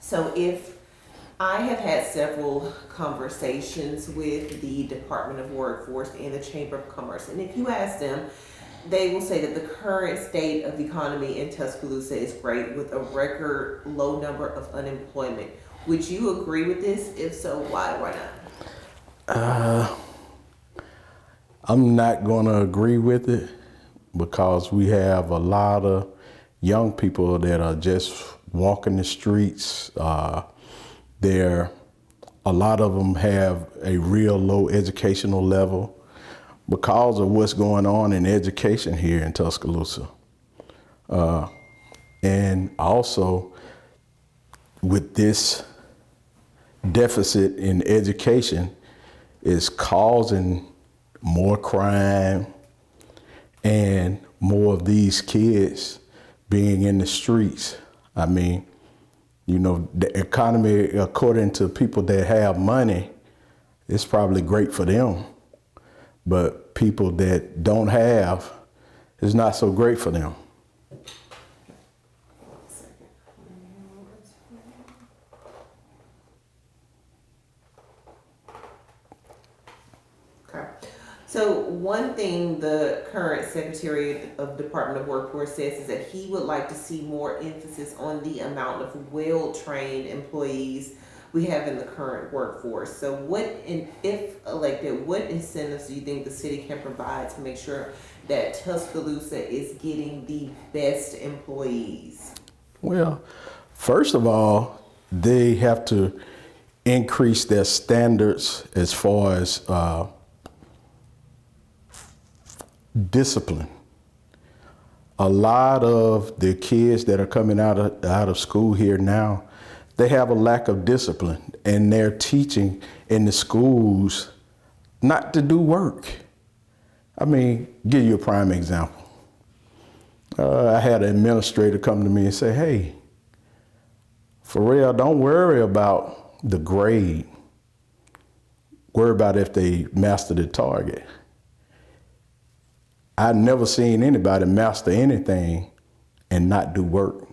So if I have had several conversations with the Department of Workforce and the Chamber of Commerce, and if you ask them, they will say that the current state of the economy in Tuscaloosa is great with a record low number of unemployment. Would you agree with this? If so, why? Why not? I'm not going to agree with it because we have a lot of young people that are just walking the streets. A lot of them have a real low educational level because of what's going on in education here in Tuscaloosa. And also with this deficit in education is causing more crime and more of these kids being in the streets. I mean, you know, the economy, according to people that have money, it's probably great for them. But people that don't have, it's not so great for them. So one thing the current Secretary of Department of Workforce says is that he would like to see more emphasis on the amount of well-trained employees we have in the current workforce. So if elected, what incentives do you think the city can provide to make sure that Tuscaloosa is getting the best employees? Well, first of all, they have to increase their standards as far as discipline. A lot of the kids that are coming out of school here now, they have a lack of discipline, and they're teaching in the schools not to do work. I mean, give you a prime example. I had an administrator come to me and say, "Hey, Ferrell, don't worry about the grade. Worry about if they master the target." I've never seen anybody master anything and not do work.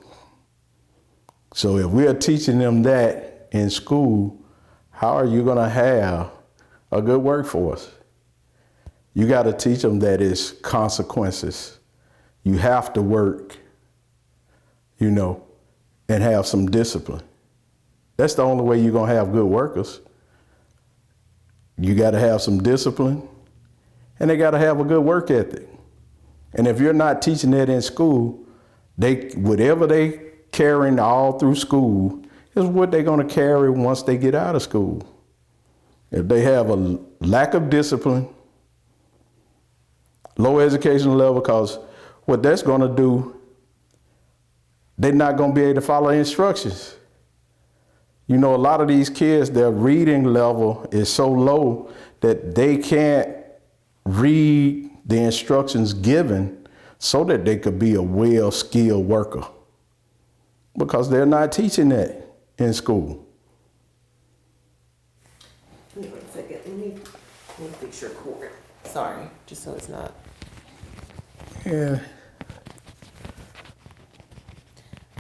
So if we are teaching them that in school, how are you going to have a good workforce? You got to teach them that it's consequences. You have to work, you know, and have some discipline. That's the only way you're going to have good workers. You got to have some discipline, and they got to have a good work ethic. And if you're not teaching that in school, whatever they carrying all through school is what they're going to carry once they get out of school. If they have a lack of discipline, low educational level, because what that's going to do, they're not going to be able to follow instructions. You know, a lot of these kids, their reading level is so low that they can't read the instructions given so that they could be a well-skilled worker, because they're not teaching that in school. Wait 1 second. Let me fix your cord. Sorry, just so it's not. Yeah.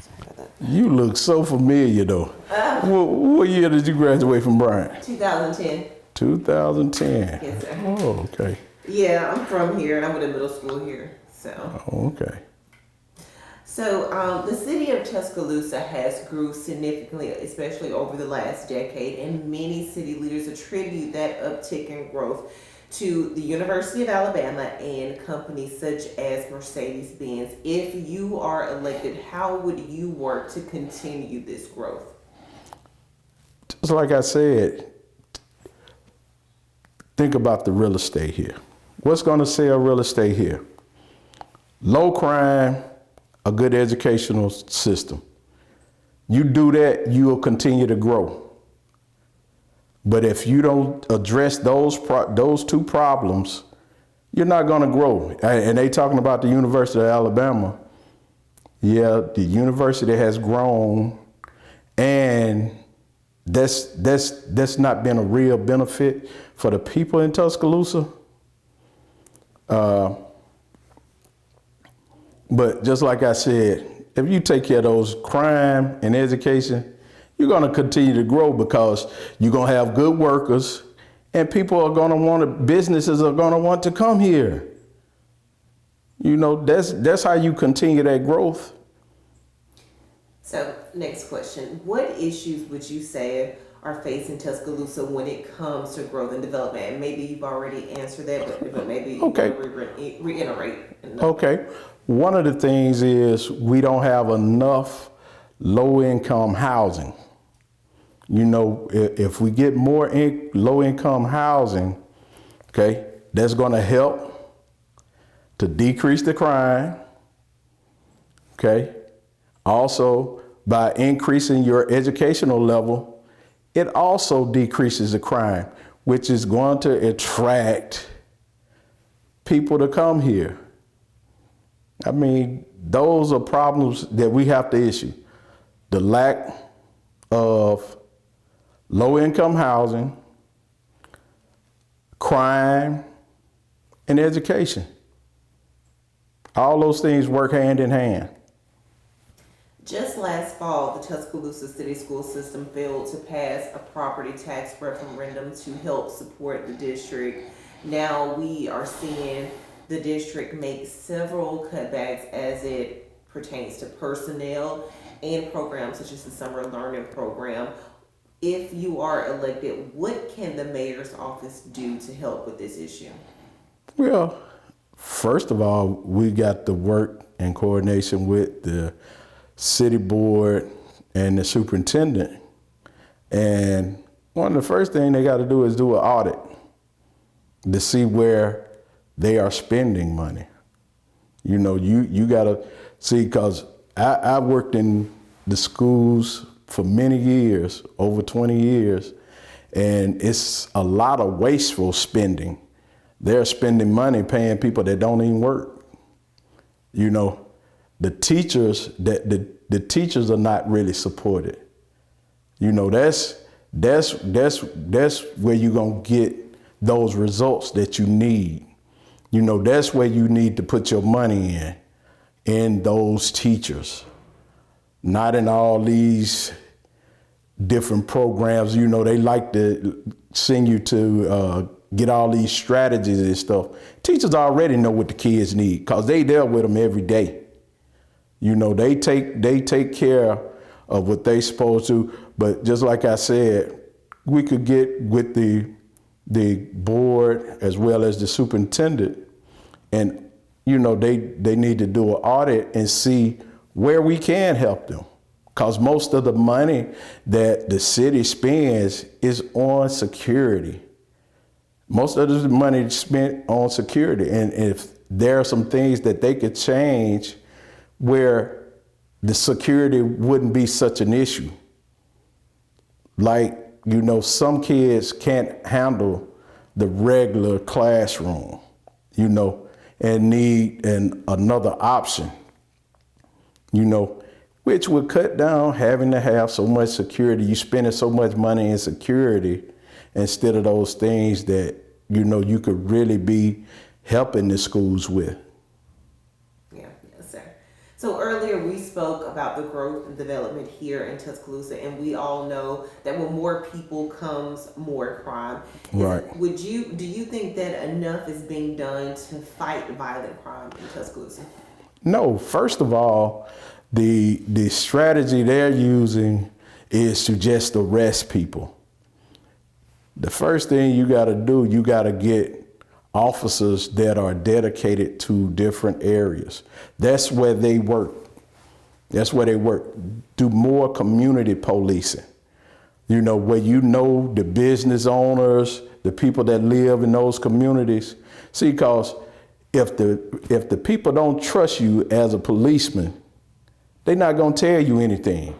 Sorry about that. You look so familiar, though. What year did you graduate from Bryant? 2010. 2010. Yes, sir. Oh, okay. Yeah, I'm from here, and I went to middle school here. So. Oh, okay. So the city of Tuscaloosa has grew significantly, especially over the last decade, and many city leaders attribute that uptick in growth to the University of Alabama and companies such as Mercedes-Benz. If you are elected, how would you work to continue this growth? Just like I said, think about the real estate here. What's going to sell real estate here? Low crime, a good educational system. You do that, you will continue to grow. But if you don't address those two problems, you're not going to grow. And they talking about the University of Alabama. Yeah, the university has grown, and that's not been a real benefit for the people in Tuscaloosa. But just like I said, if you take care of those crime and education, You're going to continue to grow because you're going to have good workers, and people are going to businesses are going to want to come here. You know, that's how you continue that growth. So, next question. What issues would you say are facing Tuscaloosa when it comes to growth and development? And maybe you've already answered that, but maybe Okay. you reiterate. Okay. One of the things is we don't have enough low-income housing. You know, if we get more low-income housing, okay, that's going to help to decrease the crime, okay? Also, by increasing your educational level, it also decreases the crime, which is going to attract people to come here. I mean, those are problems that we have to issue. The lack of low-income housing, crime, and education. All those things work hand in hand. Just last fall, the Tuscaloosa City School System failed to pass a property tax referendum to help support the district. Now we are seeing the district make several cutbacks as it pertains to personnel and programs such as the summer learning program. If you are elected, what can the mayor's office do to help with this issue? Well, first of all, we got to work in coordination with the city board and the superintendent. And one of the first things they got to do is do an audit to see where they are spending money. You know, you got to see, because I worked in the schools for many years, over 20 years, and it's a lot of wasteful spending. They're spending money paying people that don't even work. You know, the teachers the teachers are not really supported. You know, that's where you're gonna get those results that you need. You know, that's where you need to put your money in those teachers, not in all these different programs. You know, they like to send you to get all these strategies and stuff. Teachers already know what the kids need because they there with them every day. You know, they take care of what they supposed to. But just like I said, we could get with the board as well as the superintendent, and you know, they need to do an audit and see where we can help them. Because most of the money that the city spends is on security. Most of the money is spent on security. And if there are some things that they could change where the security wouldn't be such an issue. Like, you know, some kids can't handle the regular classroom, you know, and need another option, you know, which would cut down having to have so much security. You spending so much money in security instead of those things that, you know, you could really be helping the schools with. Yeah, yes, sir. So earlier we spoke about the growth and development here in Tuscaloosa, and we all know that when more people comes more crime. Right. Do you think that enough is being done to fight violent crime in Tuscaloosa? No. First of all, the strategy they're using is to just arrest people. The first thing you got to do, you got to get officers that are dedicated to different areas. That's where they work. That's where they work. Do more community policing. You know, where you know the business owners, the people that live in those communities. See, because if the people don't trust you as a policeman, they're not going to tell you anything.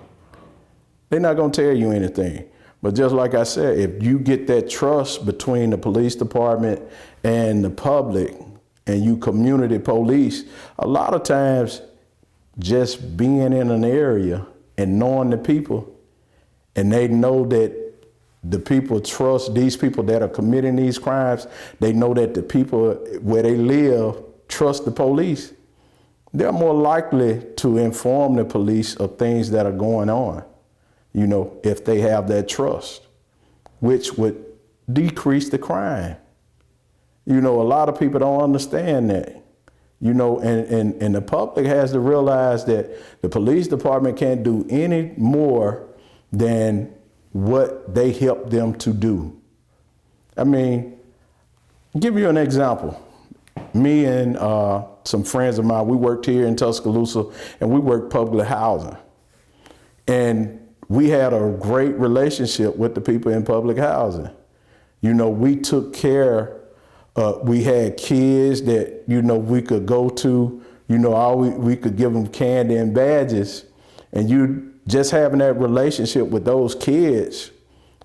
They're not going to tell you anything. But just like I said, if you get that trust between the police department and the public, and you community police, a lot of times just being in an area and knowing the people, and they know that the people trust these people that are committing these crimes, they know that the people where they live trust the police, they're more likely to inform the police of things that are going on. if they have that trust, which would decrease the crime. A lot of people don't understand that. And the public has to realize that the police department can't do any more than what they help them to do. I mean, give you an example. Me and some friends of mine, we worked here in Tuscaloosa, and we worked public housing. And we had a great relationship with the people in public housing. We took care. We had kids that, we could go to, we could give them candy and badges. And you just having that relationship with those kids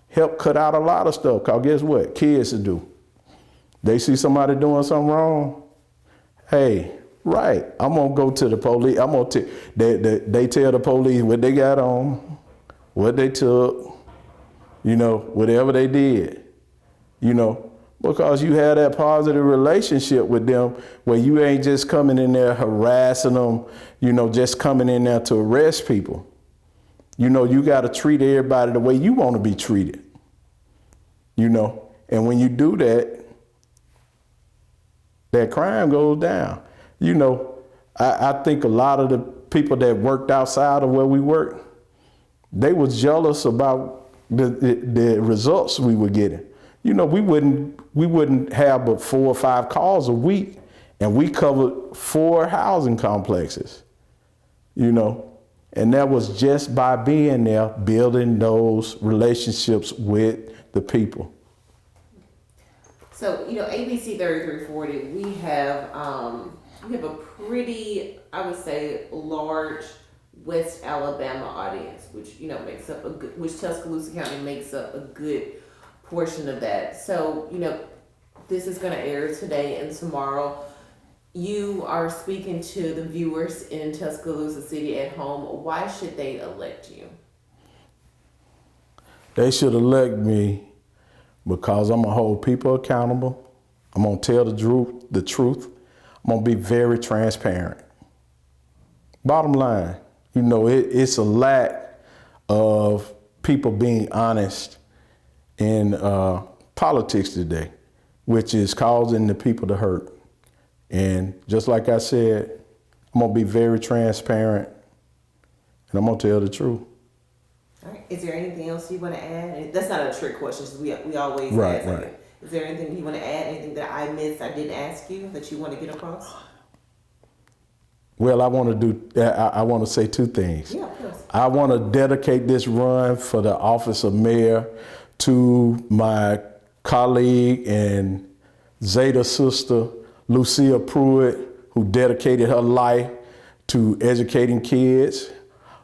help cut out a lot of stuff. Because guess what? Kids do. They see somebody doing something wrong. Hey, right, I'm going to go to the police. They tell the police what they got on, what they took, whatever they did, because you had that positive relationship with them where you ain't just coming in there harassing them, just coming in there to arrest people. You got to treat everybody the way you want to be treated, and when you do that, that crime goes down. I think a lot of the people that worked outside of where we worked, they was jealous about the results we were getting. We wouldn't have but 4 or 5 calls a week, and we covered 4 housing complexes, and that was just by being there, building those relationships with the people. So, ABC 3340, we have a pretty, I would say, large West Alabama audience, which, makes up which Tuscaloosa County makes up a good portion of that. So, this is going to air today and tomorrow. You are speaking to the viewers in Tuscaloosa City at home. Why should they elect you? They should elect me because I'm going to hold people accountable. I'm going to tell the truth. I'm going to be very transparent. Bottom line, it's a lack of people being honest in politics today, which is causing the people to hurt. And just like I said, I'm going to be very transparent, and I'm going to tell the truth. All right. Is there anything else you want to add? That's not a trick question. We always Right, ask. right. Is there anything you want to add? Anything that I missed, I didn't ask you, that you want to get across? Well, I want to say 2 things. Yeah, of course. I want to dedicate this run for the office of mayor to my colleague and Zeta sister, Lucia Pruitt, who dedicated her life to educating kids.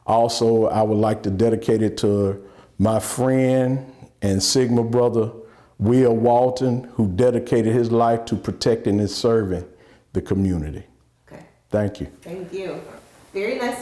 Also, I would like to dedicate it to my friend and Sigma brother, Will Walton, who dedicated his life to protecting and serving the community. Okay. Thank you. Thank you. Very nice.